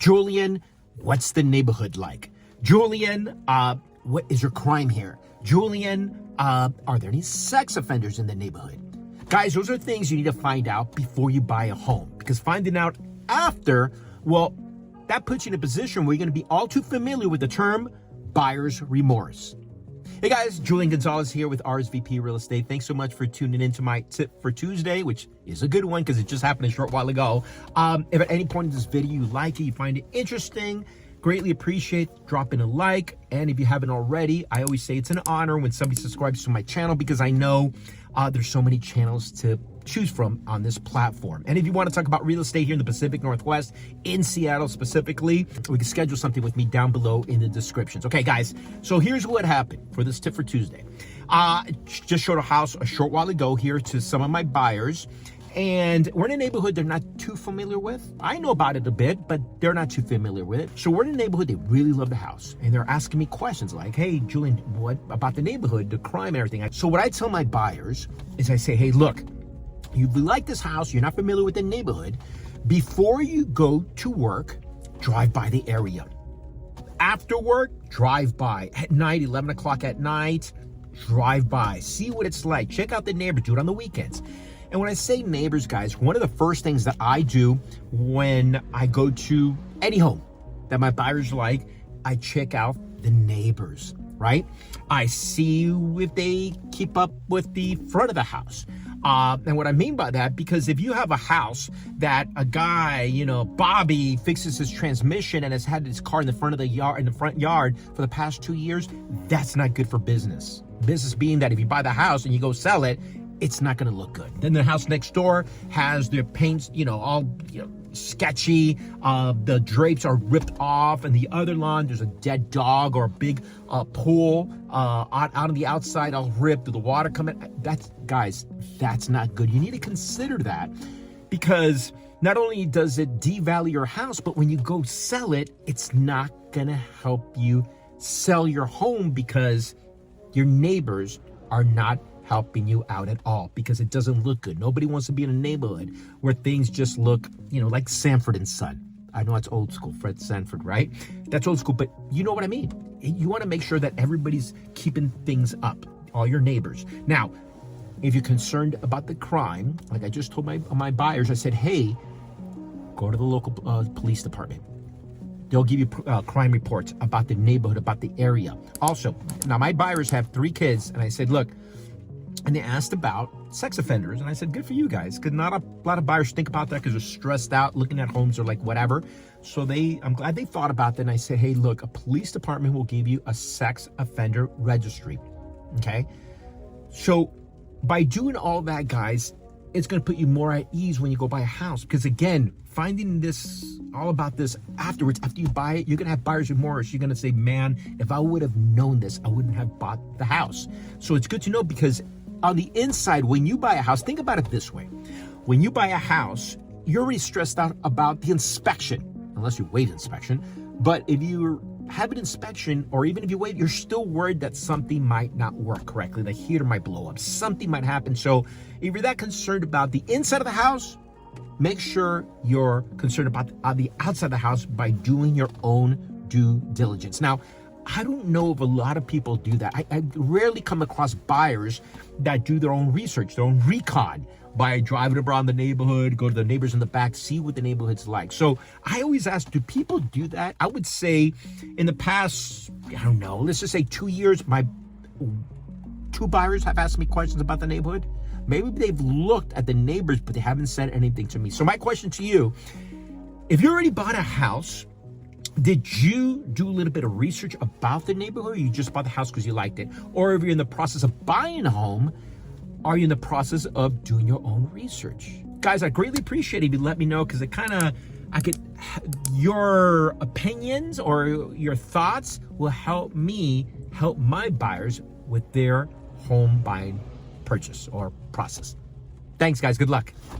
Julian, what's the neighborhood like? Julian, what is your crime here? Julian, are there any sex offenders in the neighborhood? Guys, those are things you need to find out before you buy a home, because finding out after, well, that puts you in a position where you're going to be all too familiar with the term buyer's remorse. Hey guys, Julian Gonzalez here with RSVP Real Estate. Thanks so much for tuning into my tip for Tuesday, which is a good one because it just happened a short while ago. If at any point in this video you like it, you find it interesting, greatly appreciate dropping a like. And if you haven't already, I always say it's an honor when somebody subscribes to my channel because I know there's so many channels to choose from on this platform. And if you want to talk about real estate here in the Pacific Northwest, in Seattle specifically, we can schedule something with me down below in the descriptions. Okay, guys, so here's what happened for this tip for Tuesday. Just showed a house a short while ago here to some of my buyers, and we're in a neighborhood they're not too familiar with. I know about it a bit, but they're not too familiar with it. So we're in a neighborhood, they really love the house, and they're asking me questions like, hey, Julian, what about the neighborhood, the crime and everything? So what I tell my buyers is I say, hey, look, you like this house, you're not familiar with the neighborhood, before you go to work, drive by the area. After work, drive by. At night, 11 o'clock at night, drive by. See what it's like. Check out the neighbors. Do it on the weekends. And when I say neighbors, guys, one of the first things that I do when I go to any home that my buyers like, I check out the neighbors, right? I see if they keep up with the front of the house. And what I mean by that, because if you have a house that a guy, Bobby fixes his transmission and has had his car in the front yard for the past 2 years, that's not good for business. Business being that if you buy the house and you go sell it, it's not going to look good. Then the house next door has their paints, all sketchy. The drapes are ripped off, and the other lawn there's a dead dog or a big pool out on the outside, all ripped. The water coming. Guys, that's not good. You need to consider that, because not only does it devalue your house, but when you go sell it, it's not gonna help you sell your home because your neighbors are not helping you out at all, because it doesn't look good. Nobody wants to be in a neighborhood where things just look, like Sanford and Son. I know it's old school, Fred Sanford, right? That's old school, but you know what I mean. You want to make sure that everybody's keeping things up, all your neighbors. Now, if you're concerned about the crime, like I just told my buyers, I said, hey, go to the local police department. They'll give you crime reports about the neighborhood, about the area. Also, now my buyers have 3 kids, and I said, look, and they asked about sex offenders, and I said, good for you guys, because not a lot of buyers think about that because they're stressed out looking at homes or like whatever. So I'm glad they thought about that, and I said, hey, look, a police department will give you a sex offender registry, okay? So by doing all that, guys, it's going to put you more at ease when you go buy a house, because again, finding all about this afterwards, after you buy it, you're going to have buyer's remorse. You're going to say, man, if I would have known this, I wouldn't have bought the house. So it's good to know, because on the inside, when you buy a house, think about it this way. When you buy a house, you're already stressed out about the inspection, unless you waive inspection. But if you have an inspection, or even if you wait, you're still worried that something might not work correctly. The heater might blow up, something might happen. So if you're that concerned about the inside of the house, make sure you're concerned about the outside of the house by doing your own due diligence. Now, I don't know if a lot of people do that. I rarely come across buyers that do their own research, their own recon, by driving around the neighborhood, go to the neighbors in the back, see what the neighborhood's like. So I always ask, do people do that? I would say in the past, I don't know, let's just say 2 years, my 2 buyers have asked me questions about the neighborhood. Maybe they've looked at the neighbors, but they haven't said anything to me. So my question to you, if you already bought a house, did you do a little bit of research about the neighborhood, or you just bought the house because you liked it? Or if you're in the process of buying a home, are you in the process of doing your own research? Guys, I greatly appreciate it if you let me know, because your opinions or your thoughts will help me help my buyers with their home buying purchase or process. Thanks, guys. Good luck.